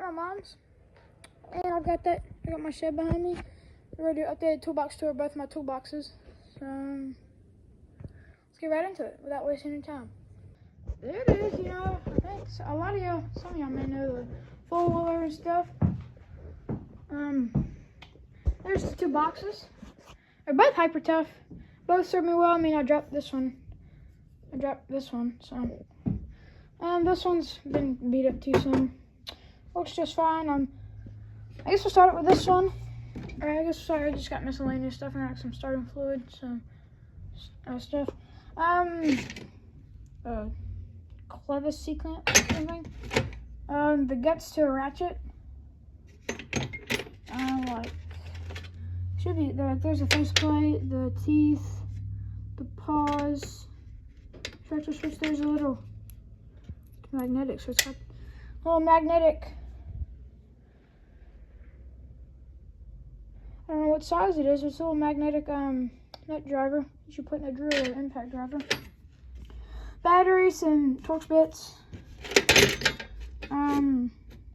partner moms. And I've got that. I got my shed behind me. We're ready to update the toolbox tour, both my toolboxes. So let's get right into it without wasting any time. There it is. You know, I think a lot of y'all, some of y'all may know the four-wheeler and stuff. There's the two boxes. They're both hyper tough. Both serve me well. I mean, I dropped this one. So this one's been beat up too soon. Works just fine. I guess we'll start it with this one. I just got miscellaneous stuff and I got some starting fluid, so stuff. Clevis C-clamp or something. The guts to a ratchet. Should be there. There's a faceplate, the teeth, the paws. Tractor switch. There's a little magnetic, so it's got a little magnetic. I don't know what size it is. It's a little magnetic nut driver you should put in a drill or impact driver. Batteries and Torx bits.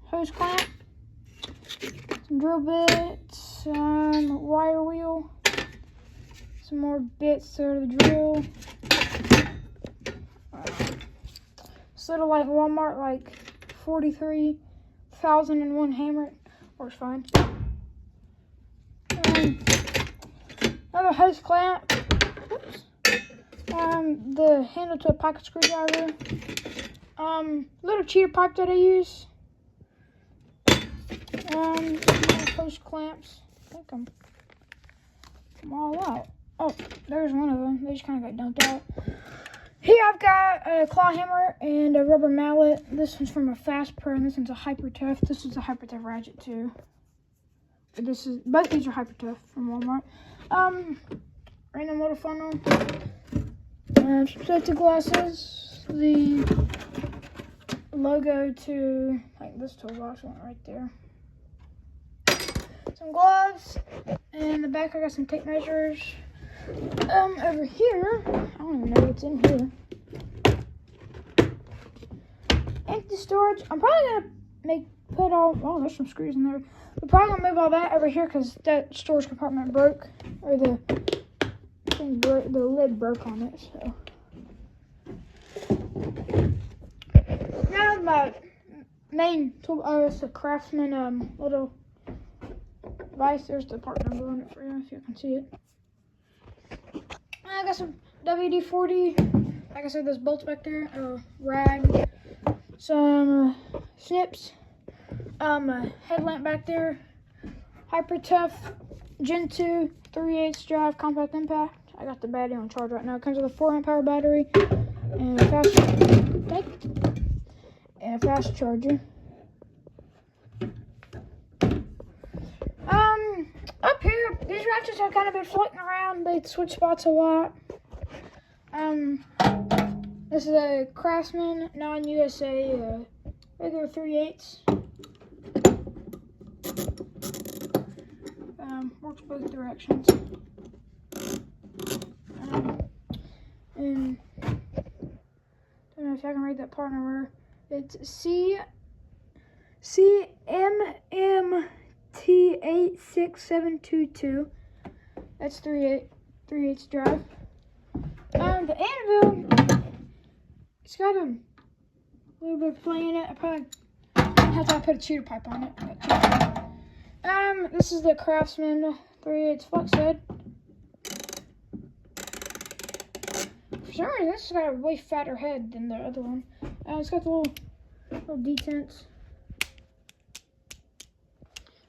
Hose clamp. Some drill bits. Wire wheel. Some more bits to the drill. This little like Walmart like 43,001 hammer. It works fine. Another hose clamp. Oops. The handle to a pocket screwdriver. Little cheater pipe that I use. Hose clamps. I think I'm all out. Oh, there's one of them. They just kind of got dumped out. Here I've got a claw hammer and a rubber mallet. This one's from a Fast Pro, and this one's a Hyper Tough. This is a Hyper Tough ratchet too. Both these are Hyper Tough from Walmart. Random little funnel. Sets of glasses. The logo to like this toolbox went right there. Some gloves. And in the back I got some tape measures. Over here, I don't even know what's in here. Empty storage. I'm probably gonna there's some screws in there. We're probably gonna move all that over here because that storage compartment broke, or the lid broke on it. So now my main tool. Oh, it's a Craftsman little device. There's the part number on it for you if you can see it. I got some WD-40. Like I said, there's bolts back there. Rag. Some snips. A headlamp back there. Hyper Tough Gen 2 3/8 drive compact impact. I got the battery on charge right now. It comes with a 4 amp hour battery and a fast charger. Up here, these ratchets have kind of been floating around. They switch spots a lot. This is a Craftsman non-USA regular 3/8. Works both directions. And I don't know if I can read that part number. It's CMMT86722. That's 3/8 drive. The anvil, it's got a little bit of play in it. I probably have to put a cheater pipe on it. This is the Craftsman 3/8 flex head. For some reason, this has got a way fatter head than the other one. It's got the little detents.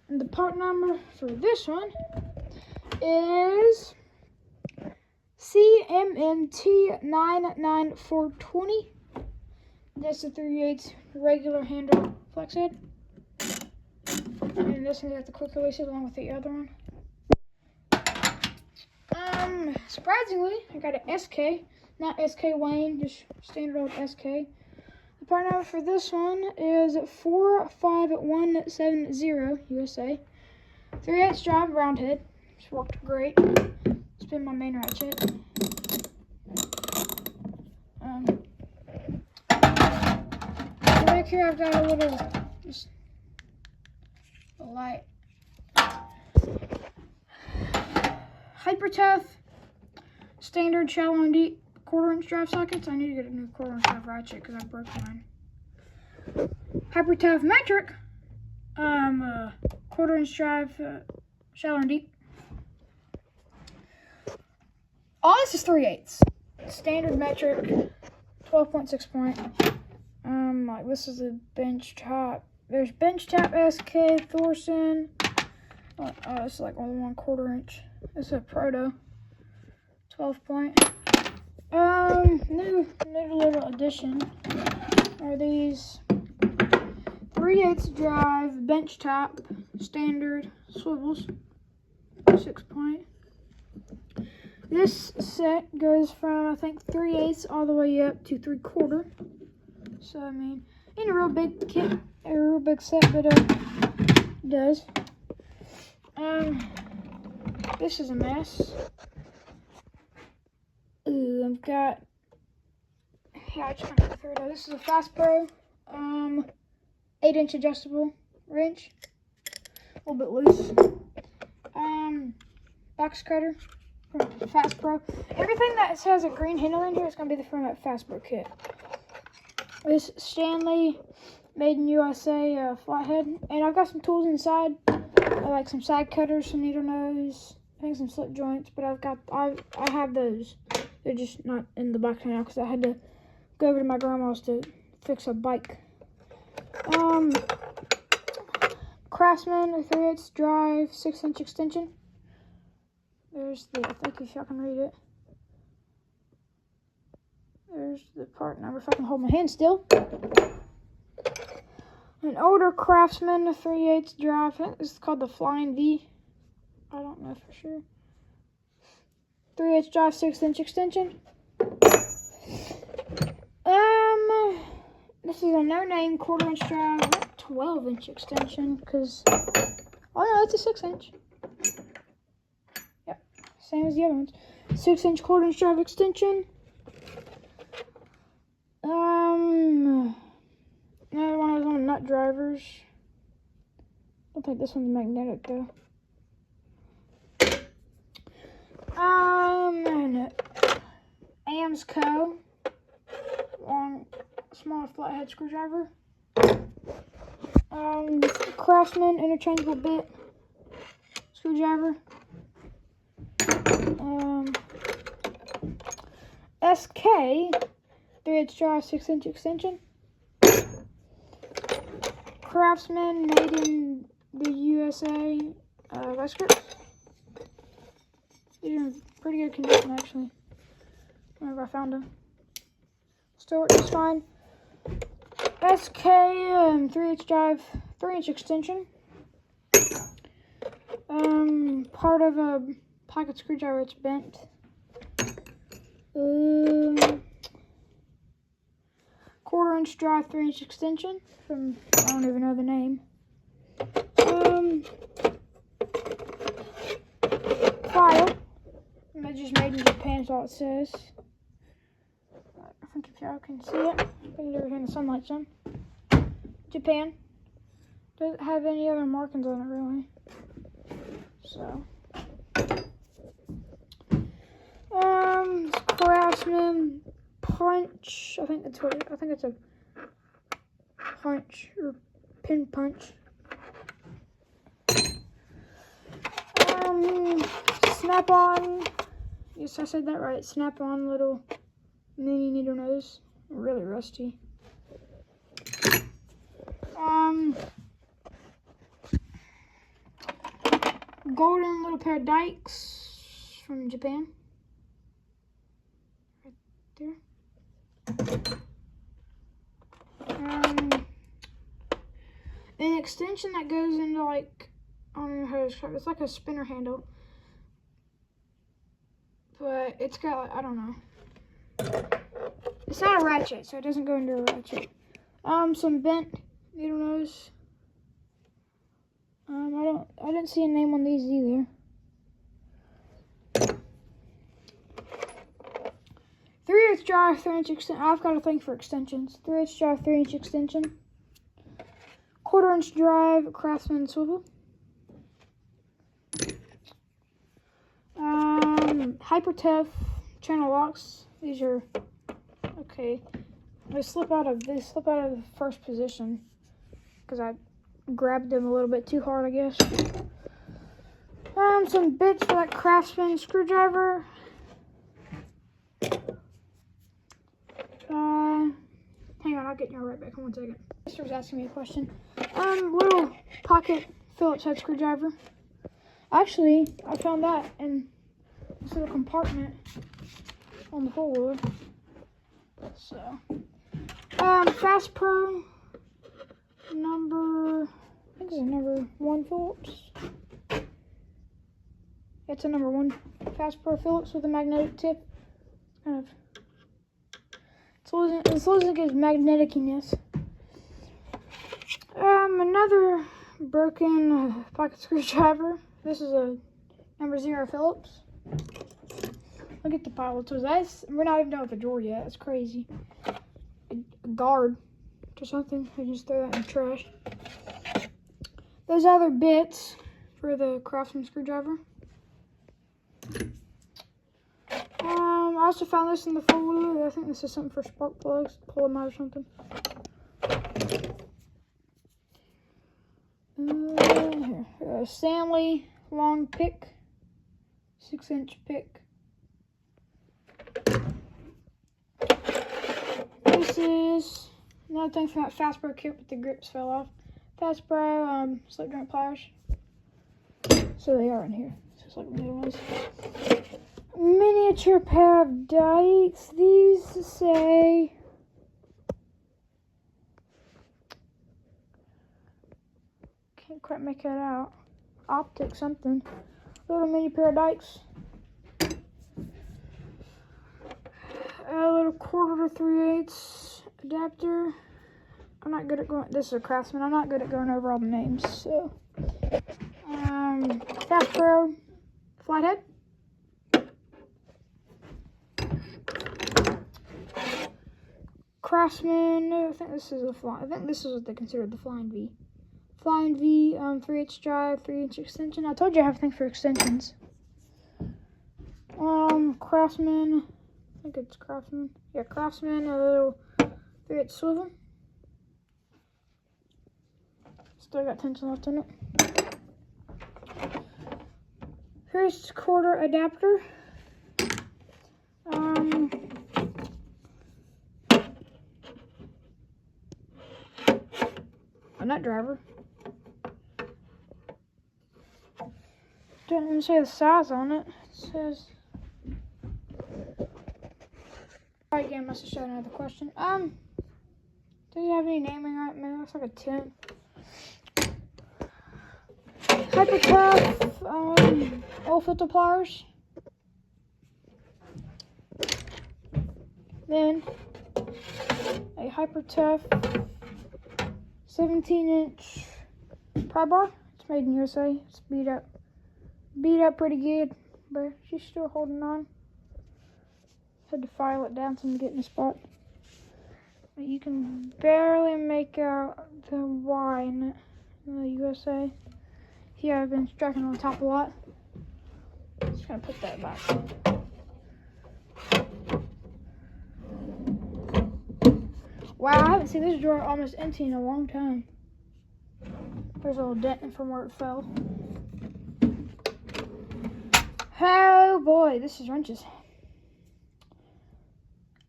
And the part number for this one is CMMT99420. That's the 3/8 regular handle flex head. And this one's got the quick releases along with the other one. Surprisingly, I got an SK, not SK Wayne, just standard old SK. The part number for this one is 45170 USA. 3/8 drive round head. It's worked great. It's been my main ratchet. Back here I've got a little the light. Hyper Tough, standard, shallow, and deep 1/4" drive sockets. I need to get a new 1/4" drive ratchet because I broke mine. Hyper Tough metric, 1/4" drive, shallow and deep. All this is 3/8. Standard metric, 12.6 point. Like this is a bench top. There's bench top SK Thorson. Oh, it's like only 1/4". It's a proto. 12 point. New little addition are these 3/8 drive bench top standard swivels. 6 point. This set goes from I think 3/8 all the way up to 3/4. So I mean, ain't a real big kit, a real big set, but it does. This is a mess. Ooh, I've got. Yeah, I just gotta throw it out. This is a Fast Pro, 8" adjustable wrench, a little bit loose. Box cutter from Fast Pro. Everything that has a green handle in here is gonna be from that Fast Pro kit. This Stanley made in USA flathead, and I've got some tools inside, like some side cutters, some needle nose, I think some slip joints. But I have those. They're just not in the box right now because I had to go over to my grandma's to fix a bike. Craftsman, a 3/8 drive, 6" extension. There's the, I think if y'all can read it. There's the part number if I can hold my hand still. An older Craftsman, a 3/8 drive. I think this is called the Flying V. I don't know for sure. 3/8 drive, 6" extension. This is a no-name 1/4" drive, 12" extension, because, oh no, it's a 6". Yep, same as the other ones. 6" 1/4" drive extension. Another one of those little nut drivers. I don't think this one's magnetic though. And AMSCO, long, small flathead screwdriver. Craftsman interchangeable bit screwdriver. SK 3/8 drive, 6" extension. Craftsman made in the USA vice grips. These are in pretty good condition actually. Whenever I found them, still work just fine. SK 3/8 drive, 3" extension. Part of a pocket screwdriver. It's bent. 1/4" drive, 3" extension from, I don't even know the name. File. It's just made in Japan, is all it says. I think if y'all can see it, I think you're in the sunlight some. Japan. Doesn't have any other markings on it really. So. Craftsman punch. I think it's a punch or pin punch. Snap-on. Yes, I said that right. Snap-on little mini needle nose. Really rusty. Golden little pair of dikes from Japan. Right there. An extension that goes into like, I don't know how to describe it. It's like a spinner handle. But it's got like, I don't know. It's not a ratchet, so it doesn't go into a ratchet. Some bent needle nose. I didn't see a name on these either. 3/8 drive, 3" extension. I've got a thing for extensions. 3/8 drive, 3" extension. 1/4" drive, Craftsman swivel. Hyper tough channel locks. These are okay. They slip out of the first position because I grabbed them a little bit too hard, I guess. Some bits for that Craftsman screwdriver. Hang on, I'll get you right back in 1 second. Sister was asking me a question. Little pocket Phillips head screwdriver. Actually, I found that in this little compartment on the four-wheeler. So, Fast Pro number, I think it's a number 1 Phillips. It's a number 1 Fast Pro Phillips with a magnetic tip. Kind of, it's losing its magnetic-iness. Another broken pocket screwdriver. This is a number 0 Phillips. Look at the pile of tools. We're not even done with the drawer yet. It's crazy. A guard or something. I just throw that in the trash. Those other bits for the Craftsman screwdriver. I also found this in the four-wheeler. I think this is something for spark plugs. Pull them out or something. Here. Stanley long pick. 6-inch pick. This is another thing from that Fast Pro kit, but the grips fell off. Fast Pro slip joint pliers. So they are in here. Just like the other ones. Miniature pair of dikes. These say can't quite make that out. Optic something. Little mini pair of dikes. A little 1/4 to 3/8 adapter. I'm not good at going. This is a Craftsman. I'm not good at going over all the names. So, Fast Pro flathead. Craftsman. I think this is what they consider the Flying V. Flying V, 3/8 drive, 3-inch extension. I told you I have a thing for extensions. Craftsman. I think it's Craftsman. Yeah, Craftsman. A little 3/8 swivel. Still got tension left in it. Here's 1/4 adapter. A nut driver. Doesn't even say the size on it. It says. Alright, again, must have showed another question. Does it have any naming right? Maybe it looks like a 10. Hyper tough oil filter pliers. Then a hyper tough 17-inch pry bar. It's made in USA. It's beat up pretty good, but she's still holding on. Had to file it down some to get in the spot. But you can barely make out the Y in it in the USA. Here I've been striking on the top a lot. Just gonna put that back. Wow, I haven't seen this drawer almost empty in a long time. There's a little dent from where it fell. Oh boy, this is wrenches.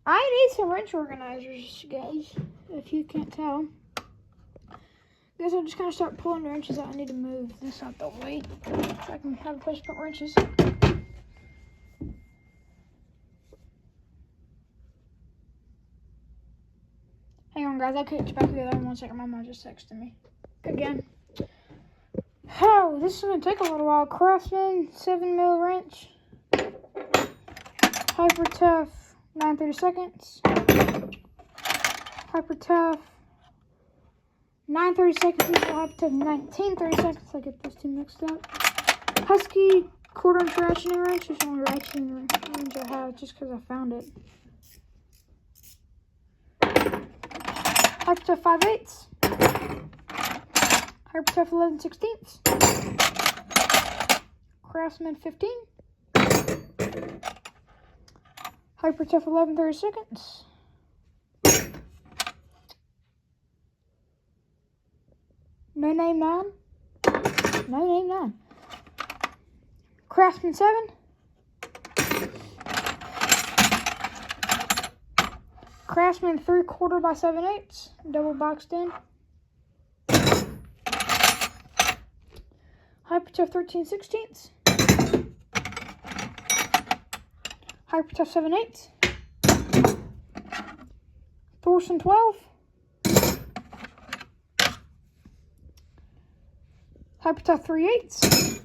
I need some wrench organizers, guys, if you can't tell. Guess I'm just gonna start pulling the wrenches out. I need to move this out the way so I can have a place to put wrenches. Hang on, guys. I'll catch you back together in 1 second. My mom just texted me again. Oh, this is gonna take a little while. Craftsman 7mm wrench. Hyper tough 9/32. Hyper tough 9/32. Hyper tough 19/32. I get those two mixed up. Husky 1/4" ratcheting wrench. There's only ratcheting wrench I have just because I found it. Hyper tough 5/8. Hyper Tough 11/16. Craftsman 15. Hyper Tough 11/32. No Name 9. No Name 9. Craftsman 7. Craftsman 3/4 by 7/8. Double boxed in. Hyper Tough 13/16. Hyper Tough 7/8. Thorson 12. Hyper Tough 3/8.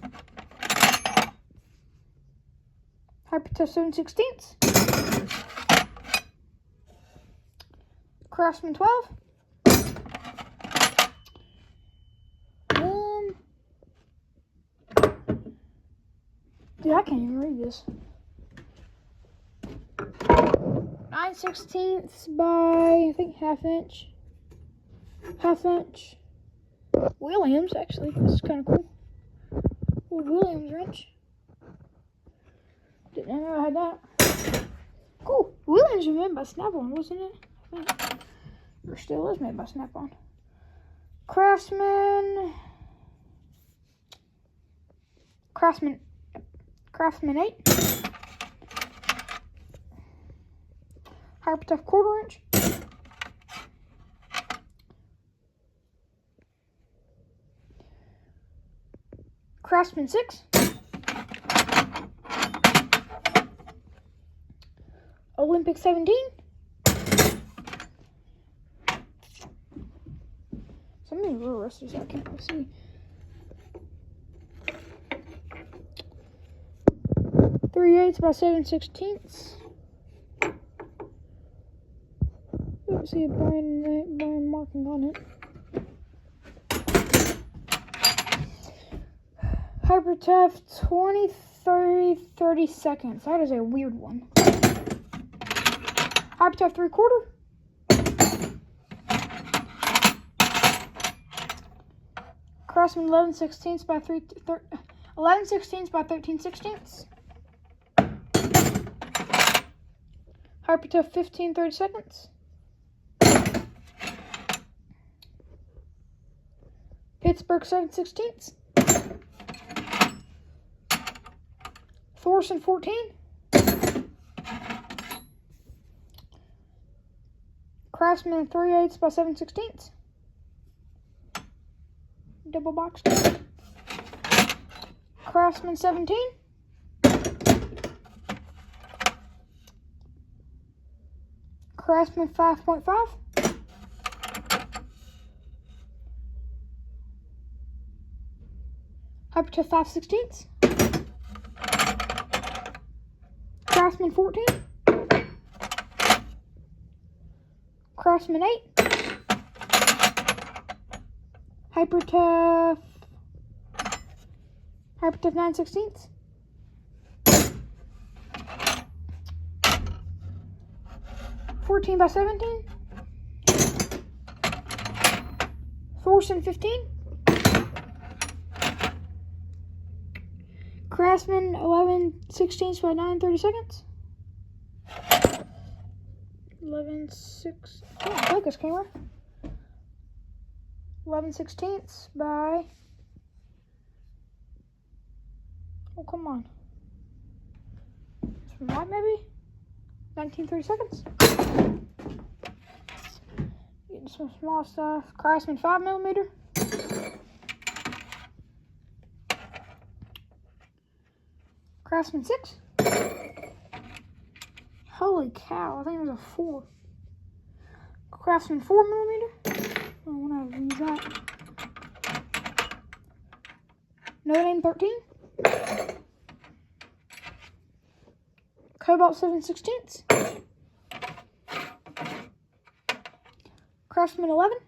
Hyper Tough 7/16. Craftsman 12. Dude, I can't even read this. 9/16 by, I think, ½ inch. ½ inch. Williams, actually. This is kind of cool. Ooh, Williams wrench. Didn't know I had that. Cool. Williams was made by Snap-on, wasn't it? I think. Or still is made by Snap-on. Craftsman 8. Hyper Tough 1/4 inch. Craftsman 6. Olympic 17. Some of these are rusty, so I can't really see. 3/8 by 7/16. Don't see a brand marking on it. Hyper Tough 20, 30, 30 seconds. That is a weird one. Hyper Tough 3/4. Craftsman 11/16 by 11/16 by 13/16. Hyper Tough 15, 30 seconds. Pittsburgh 7/16. Thorson 14. Craftsman 3/8 by 7/16. Double box. Craftsman 17. Craftsman 5.5. Hyper Tough 5/16. Craftsman 14. Craftsman 8. Hyper Tough 9/16. $14 by 17. Thorson 15. Craftsman 11/16 by 9, 30 seconds. 11/6. Oh, focus camera. 11/16 by. Oh, come on. Some light, maybe? 19, 30 seconds. Getting some small stuff. Craftsman 5mm. Craftsman 6. Holy cow, I think it was a 4. Craftsman 4mm. I want to use that. No Name 13. Cobalt 7/16. Craftsman 11.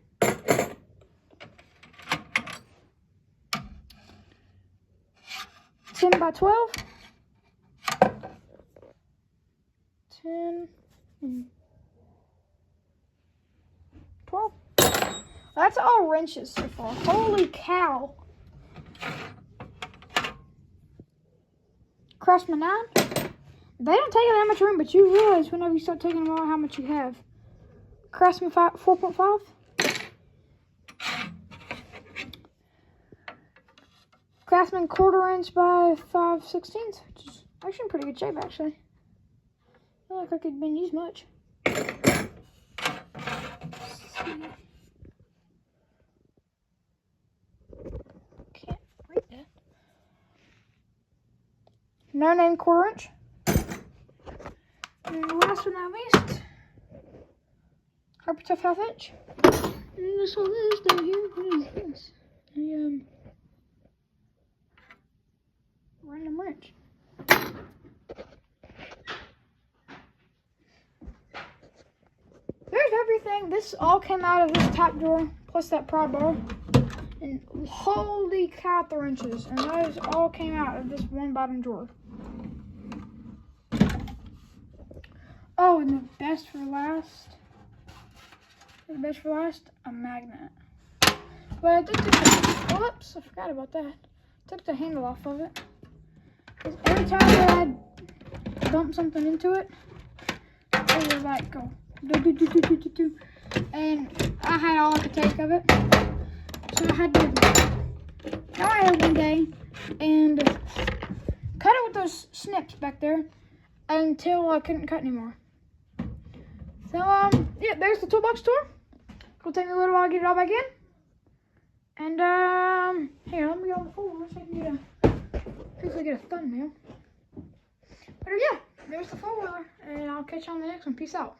$10 by 12. 10 and 12. That's all wrenches so far. Holy cow. Craftsman 9. They don't take that much room, but you realize whenever you start taking them out how much you have. Craftsman 4.5. Craftsman 1/4 inch by 5/16, which is actually in pretty good shape, actually. I don't look like it's been used much. Can't read that. No name 1/4 inch. And last but not least, Harper Tough 1/2 inch. And this one is down here. What is this? Random wrench. There's everything. This all came out of this top drawer, plus that pry bar. And holy cow, the wrenches. And those all came out of this one bottom drawer. Oh, and the best for last. A magnet. But I did take the, whoops, I forgot about that. Took the handle off of it. Because every time that I dump something into it, it would like go do. And I had all I could take of it. So I had to go ahead one day and cut it with those snips back there until I couldn't cut anymore. So, yeah, there's the toolbox tour. It'll take me a little while to get it all back in. And, here, let me get on the folder so I can get a thumbnail. But, yeah, there's the 4-wheeler. And I'll catch you on the next one. Peace out.